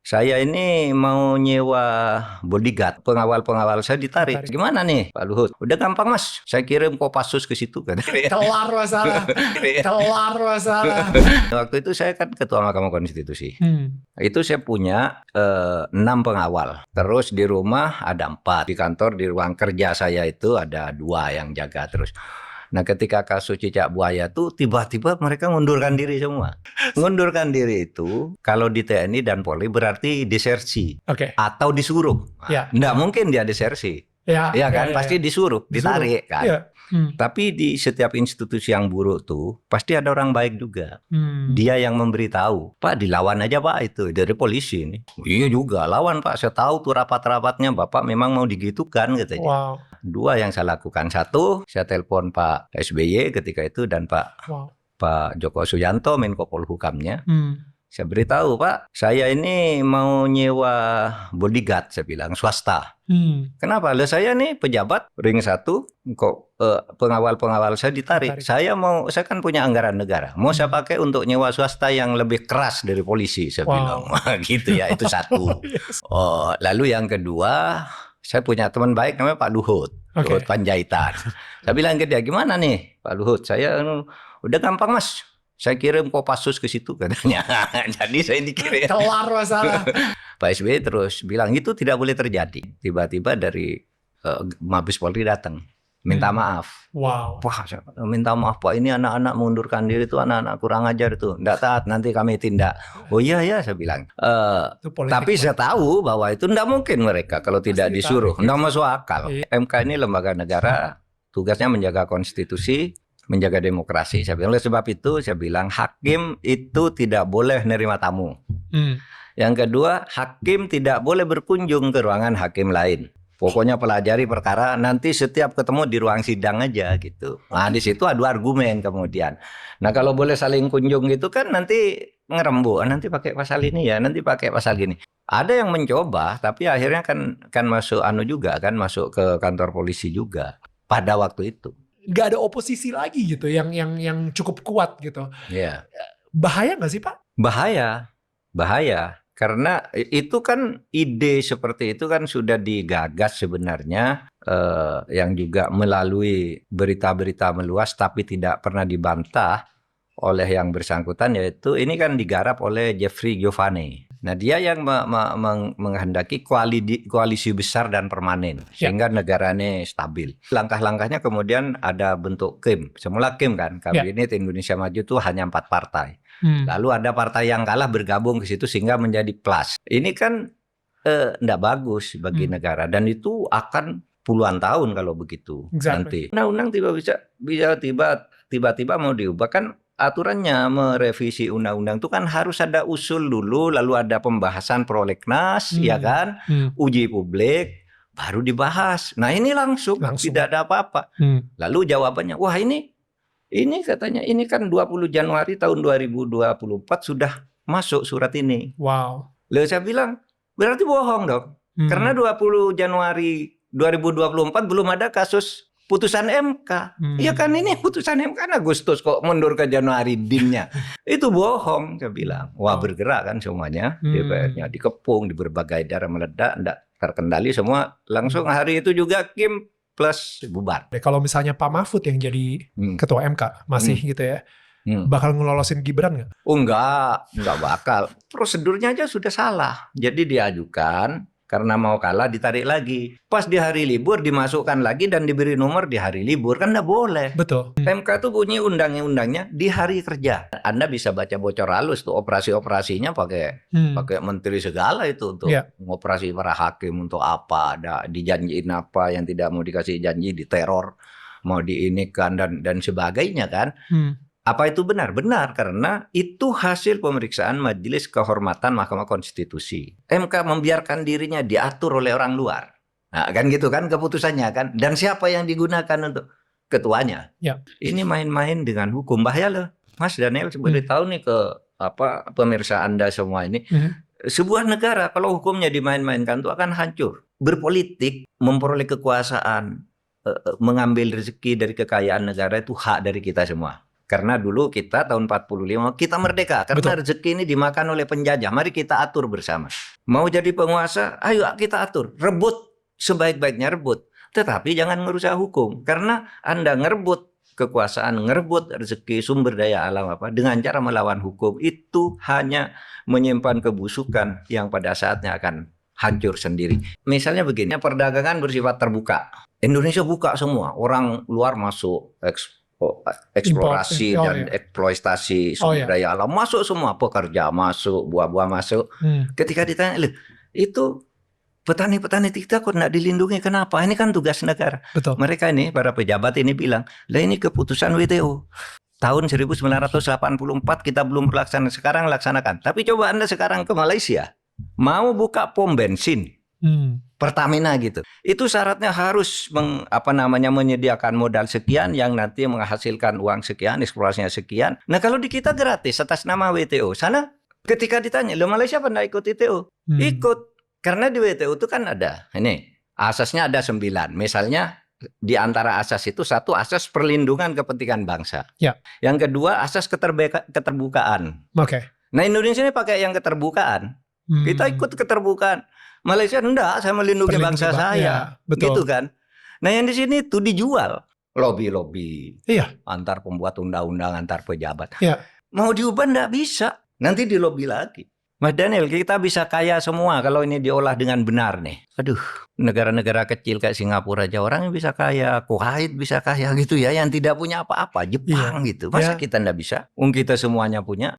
Saya ini mau nyewa bodyguard, pengawal-pengawal saya ditarik. Ditarik. Gimana nih, Pak Luhut? Udah gampang Mas, saya kirim Kopassus ke situ kan. Kelar masalah. Kelar masalah. Waktu itu saya kan Ketua Mahkamah Konstitusi. Hmm. Itu saya punya 6 pengawal. Terus di rumah ada 4. Di kantor, di ruang kerja saya itu ada 2 yang jaga terus. Nah ketika kasus cicak buaya tuh tiba-tiba mereka ngundurkan diri semua. Ngundurkan diri itu kalau di TNI dan Polri berarti disersi Oke. atau disuruh. Ya. Nggak mungkin dia disersi. Ya, Ya kan, ya, pasti ya. disuruh, ditarik kan. Ya. Tapi di setiap institusi yang buruk tuh pasti ada orang baik juga. Dia yang memberitahu, Pak dilawan aja Pak itu dari polisi ini. Iya juga lawan Pak, saya tahu tuh rapat-rapatnya Bapak memang mau digitukan katanya. Wow. 2 yang saya lakukan. 1, saya telepon Pak SBY ketika itu dan Pak Joko Suyanto Menko Polhukamnya. Saya beritahu Pak, saya ini mau nyewa bodyguard, saya bilang swasta. Kenapa? Lah saya nih pejabat ring 1 kok pengawal-pengawal saya ditarik. Saya kan punya anggaran negara. Mau saya pakai untuk nyewa swasta yang lebih keras dari polisi, saya bilang. Gitu ya, itu 1. Oh, lalu yang kedua, saya punya teman baik namanya Pak Luhut. Luhut Panjaitan. Saya bilang ke dia, gimana nih Pak Luhut? Saya udah gampang Mas. Saya kirim Kopassus ke situ katanya. Jadi saya dikirim. Kelar masalah. Pak SBY terus bilang itu tidak boleh terjadi. Tiba-tiba dari Mabes Polri datang minta maaf. Wow. Wah, minta maaf Pak, ini anak-anak mengundurkan diri itu anak-anak kurang ajar itu. Enggak taat, nanti kami tindak. Oh iya ya, saya bilang. Tapi saya tahu bahwa itu enggak mungkin mereka kalau tidak disuruh. Enggak masuk akal. MK ini lembaga negara, tugasnya menjaga konstitusi, menjaga demokrasi. Saya bilang, oleh sebab itu saya bilang hakim itu tidak boleh nerima tamu. Yang kedua, hakim tidak boleh berkunjung ke ruangan hakim lain. Pokoknya pelajari perkara, nanti setiap ketemu di ruang sidang aja gitu. Nah di situ adu argumen kemudian. Nah kalau boleh saling kunjung gitu kan nanti ngerembuk, nanti pakai pasal ini ya, nanti pakai pasal gini. Ada yang mencoba, tapi akhirnya kan masuk juga kan, masuk ke kantor polisi juga pada waktu itu. Gak ada oposisi lagi gitu yang cukup kuat gitu. Iya. Bahaya nggak sih Pak? Bahaya. Karena itu kan ide seperti itu kan sudah digagas sebenarnya yang juga melalui berita-berita meluas tapi tidak pernah dibantah oleh yang bersangkutan, yaitu ini kan digarap oleh Jeffrey Giovanni. Nah dia yang menghendaki koalisi besar dan permanen sehingga negaranya stabil. Langkah-langkahnya kemudian ada bentuk KIM. Semula KIM kan, Kabinet Indonesia Maju itu hanya 4 partai. Lalu ada partai yang kalah bergabung ke situ sehingga menjadi plus. Ini kan enggak bagus bagi negara dan itu akan puluhan tahun kalau begitu nanti. Undang-undang tiba-tiba mau diubah kan. Aturannya merevisi undang-undang itu kan harus ada usul dulu, lalu ada pembahasan prolegnas, ya kan, uji publik, baru dibahas. Nah ini langsung. Tidak ada apa-apa. Lalu jawabannya, wah ini katanya ini kan 20 Januari tahun 2024 sudah masuk surat ini. Wow. Lalu saya bilang, berarti bohong dong. Karena 20 Januari 2024 belum ada kasus putusan MK. Ya kan ini putusan MK kan Agustus kok mundur ke Januari DIN-nya. Itu bohong saya bilang. Wah bergerak kan semuanya. DPR-nya dikepung di berbagai daerah meledak, enggak terkendali semua. Langsung hari itu juga KIM plus bubar. Kalau misalnya Pak Mahfud yang jadi ketua MK masih gitu ya. Bakal ngelolosin Gibran nggak? Oh enggak bakal. Prosedurnya aja sudah salah. Jadi diajukan, karena mau kalah ditarik lagi. Pas di hari libur dimasukkan lagi dan diberi nomor di hari libur. Kan enggak boleh. Betul. MK itu bunyi undang-undangnya di hari kerja. Anda bisa baca bocor halus tuh operasi-operasinya pakai menteri segala itu untuk ngoperasi para hakim untuk apa. Ada dijanjiin apa yang tidak mau dikasih janji, diteror, mau diinikan dan sebagainya kan. Apa itu benar? Benar, karena itu hasil pemeriksaan Majelis Kehormatan Mahkamah Konstitusi. MK membiarkan dirinya diatur oleh orang luar. Nah, kan gitu kan keputusannya kan. Dan siapa yang digunakan untuk ketuanya? Ini main-main dengan hukum. Bahaya loh. Mas Daniel beritahu nih ke pemirsa Anda semua ini. Sebuah negara kalau hukumnya dimain-mainkan itu akan hancur. Berpolitik, memperoleh kekuasaan, mengambil rezeki dari kekayaan negara itu hak dari kita semua. Karena dulu kita tahun 45 kita merdeka. Karena rezeki ini dimakan oleh penjajah. Mari kita atur bersama. Mau jadi penguasa, ayo kita atur. Rebut sebaik-baiknya rebut. Tetapi jangan merusak hukum. Karena Anda ngerebut kekuasaan, ngerebut rezeki, sumber daya alam dengan cara melawan hukum, itu hanya menyimpan kebusukan yang pada saatnya akan hancur sendiri. Misalnya begini, perdagangan bersifat terbuka. Indonesia buka semua. Orang luar masuk, eksplorasi dan eksploitasi sumber daya alam masuk semua, pekerja masuk, buah-buah masuk. Ketika ditanya, itu petani-petani kita kok nggak dilindungi, kenapa? Ini kan tugas negara. Betul. Mereka ini, para pejabat ini bilang, lah ini keputusan WTO. Tahun 1984 kita belum melaksanakan, sekarang laksanakan. Tapi coba Anda sekarang ke Malaysia, mau buka pom bensin. Pertamina gitu. Itu syaratnya harus menyediakan modal sekian yang nanti menghasilkan uang sekian, eksplorasinya sekian. Nah, kalau di kita gratis atas nama WTO. Sana ketika ditanya, "Lo Malaysia pernah ikut WTO?" Ikut. Karena di WTO itu kan ada asasnya ada 9. Misalnya di antara asas itu, satu asas perlindungan kepentingan bangsa. Ya. Yang kedua asas keterbukaan. Oke. Nah, Indonesia ini pakai yang keterbukaan. Kita ikut keterbukaan. Malaysia enggak, saya melindungi bangsa saya. Betul. Gitu kan. Nah, yang di sini tuh dijual lobby-lobby. Iya. Antar pembuat undang-undang, antar pejabat. Iya. Mau diubah enggak bisa. Nanti di lobby lagi. Mas Daniel, kita bisa kaya semua kalau ini diolah dengan benar nih. Aduh, negara-negara kecil kayak Singapura aja orang yang bisa kaya, Kuwait bisa kaya gitu ya, yang tidak punya apa-apa, Jepang gitu. Masa kita enggak bisa? Kita semuanya punya.